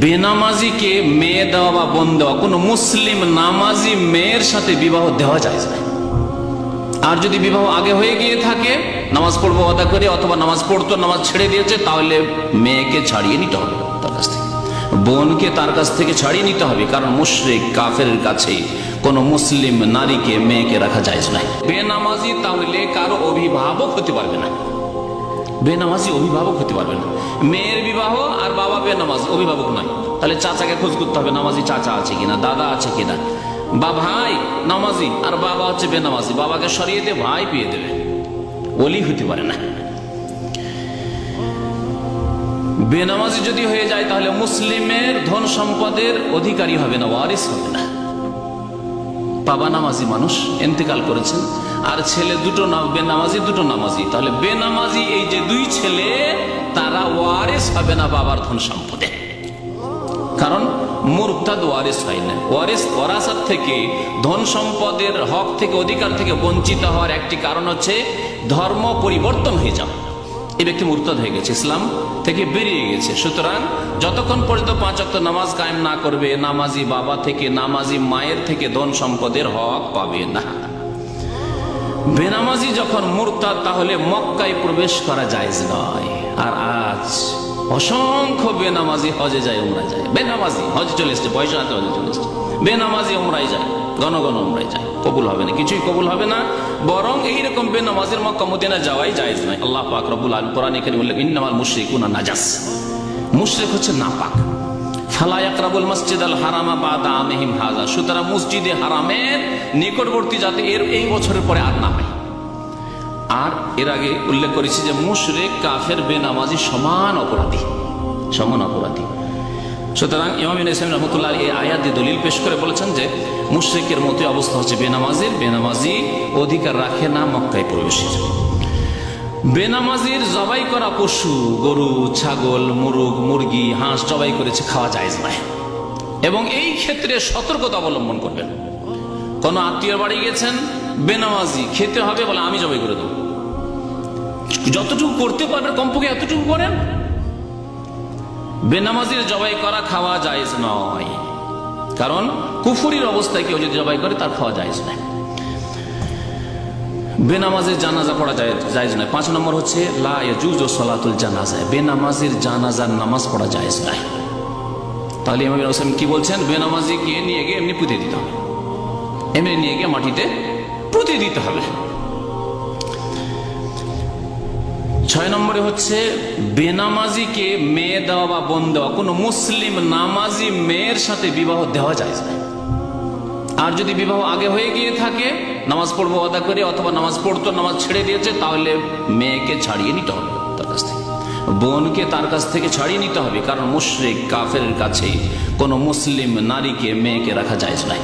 বেনামাজিকে মেয়ে দেওয়া বা বোন দেওয়া কোনো মুসলিম নামাজি মেয়ের সাথে বিবাহ দেওয়া যায় না। আর যদি বিবাহ আগে হয়ে গিয়ে থাকে, নামাজ পড়বো আদা করে অথবা নামাজ পড়তো নামাজ ছেড়ে দিয়েছে, তাহলে মেয়েকে ছাড়িয়ে নিতে হবে তার কাছ থেকে, বোনকে তার কাছ থেকে ছাড়িয়ে নিতে হবে। কারণ মুশরিক কাফেরের কাছে কোনো মুসলিম নারীকে মেয়েকে রাখা যায় না। বেনামাজি তাহলে কারো অভিভাবক হতে পারবে না, বেনামাজি অভিভাবক হতে পারবে না। মেয়ের বিবাহ আর বাবা বেনামাজি, অভিভাবক নয়। তাহলে চাচাকে খোঁজ করতে হবে, নামাজি চাচা আছে কিনা, দাদা আছে কিনা। বা ভাই নামাজি আর বাবা হচ্ছে বেনামাজি, বাবাকে সরিয়ে দিয়ে ভাই পেয়ে দেবে, ওলি হতে পারে না। বেনামাজি যদি হয়ে যায় তাহলে মুসলিমের ধন সম্পদের অধিকারী হবে না, ওয়ারিস হবে না। বাবা নামাজি মানুষ ইন্তেকাল করেছেন, আর ছেলে দুটো বেনামাজি দুটো নামাজি, তাহলে বেনামাজি এই যে দুই ছেলে তারা ওয়ারিস হবে না বাবার ধন সম্পদে। কারণ মুরতাদ ওয়ারিস হয় না। ওয়ারাসাত থেকে, ধন সম্পদের হক থেকে, অধিকার থেকে বঞ্চিত হওয়ার একটি কারণ হচ্ছে ধর্ম পরিবর্তন হয়ে যাওয়া। এই ব্যক্তি মুরতাদ হয়ে গেছে, ইসলাম থেকে বেরিয়ে গেছে। সুতরাং যতক্ষণ পর্যন্ত 5 ওয়াক্ত নামাজ কায়েম না করবে, নামাজি বাবা থেকে, নামাজি মায়ের থেকে ধন সম্পদের হক পাবে না। বেনামাজি যখন মুরতাদ, তাহলে মক্কায় প্রবেশ করা জায়েজ নয়। আর আজ অসংখ্য বেনামাজি হজে যায়, উমরায় যায়। বেনামাজি হজ চলে এসছে, পয়সা হাতে হজে চলে এসছে, বেনামাজি উমরায় যায়, ঘন ঘন উমরায় যায়। কবুল হবে না, কিছুই কবুল হবে না। বরং এইরকম বেনামাজির মক্কা মদিনা যাওয়াই জায়েজ নয়। আল্লাহ পাক রব্বুল আলামিন কোরআনে কারীমে বললেন, ইন্নামাল মুশরিকুনা নাজাস, মুশরিক হচ্ছে নাপাক। ফালা ইয়াকরাবুল মাসজিদাল হারামা বাদা আমিহিম হাযা, সুতরাং মসজিদে হারামের নিকটবর্তী যাতে এই বছরের পরে আর না হয়। আর এর আগে উল্লেখ করেছি যে মুশরিক কাফের বেনামাজি সমান অপরাধী, সমান অপরাধী। সুতরাং ইমাম ইবনে ইসহাক রাহমাতুল্লাহ এই আয়াত দিয়ে দলিল পেশ করে বলেছেন যে মুশরিকের মতোই অবস্থা হচ্ছে বেনামাজির। বেনামাজি অধিকার রাখে না মক্কায় প্রবেশের। বেনামাজির জবাই করা পশু, গরু, ছাগল, মুরগ, মুরগি, হাঁস জবাই করেছে, খাওয়া জায়েজ নয়। এবং এই ক্ষেত্রে সতর্কতা অবলম্বন করবেন। কোন আত্মীয় বাড়ি গেছেন, বেনামাজি, খেতে হবে বলে আমি জবাই করে দেবো। যতটুকু করতে পারবেন কমপক্ষে এতটুকু করেন। বেনামাজির জবাই করা খাওয়া জায়েজ নয়, কারণ কুফরির অবস্থায় কেউ যদি জবাই করে তার খাওয়া জায়েজ নয়। বেনামাজির জানাজা পড়া জায়েজ নয়। 5 নম্বর হচ্ছে লা ইয়াজুজু সালাতুল জানাজা, বেনামাজির জানাজার নামাজ পড়া জায়েজ নয়। তাহলে ইমাম ইবনে হাসান কি বলছেন? বেনামাজিকে নিয়ে গিয়ে এমনি পুঁতে দিতে হবে, এমনি নিয়ে গিয়ে মাটিতে পুঁতে দিতে হবে। 6 নম্বরে হচ্ছে বেনামাজিকে মেয়ে দেওয়া বা বোন দেওয়া কোনো মুসলিম নামাজি মেয়ের সাথে বিবাহ দেওয়া যায় না। আর যদি বিবাহ আগে হয়ে গিয়ে থাকে, নামাজ পড়বো আদা করে অথবা নামাজ পড়তো নামাজ ছেড়ে দিয়েছে, তাহলে মেয়েকে ছাড়িয়ে নিতে হবে তার কাছ থেকে, বোনকে তার কাছ থেকে ছাড়িয়ে নিতে হবে। কারণ মুশরিক কাফেরের কাছে কোনো মুসলিম নারীকে মেয়েকে রাখা যায় না।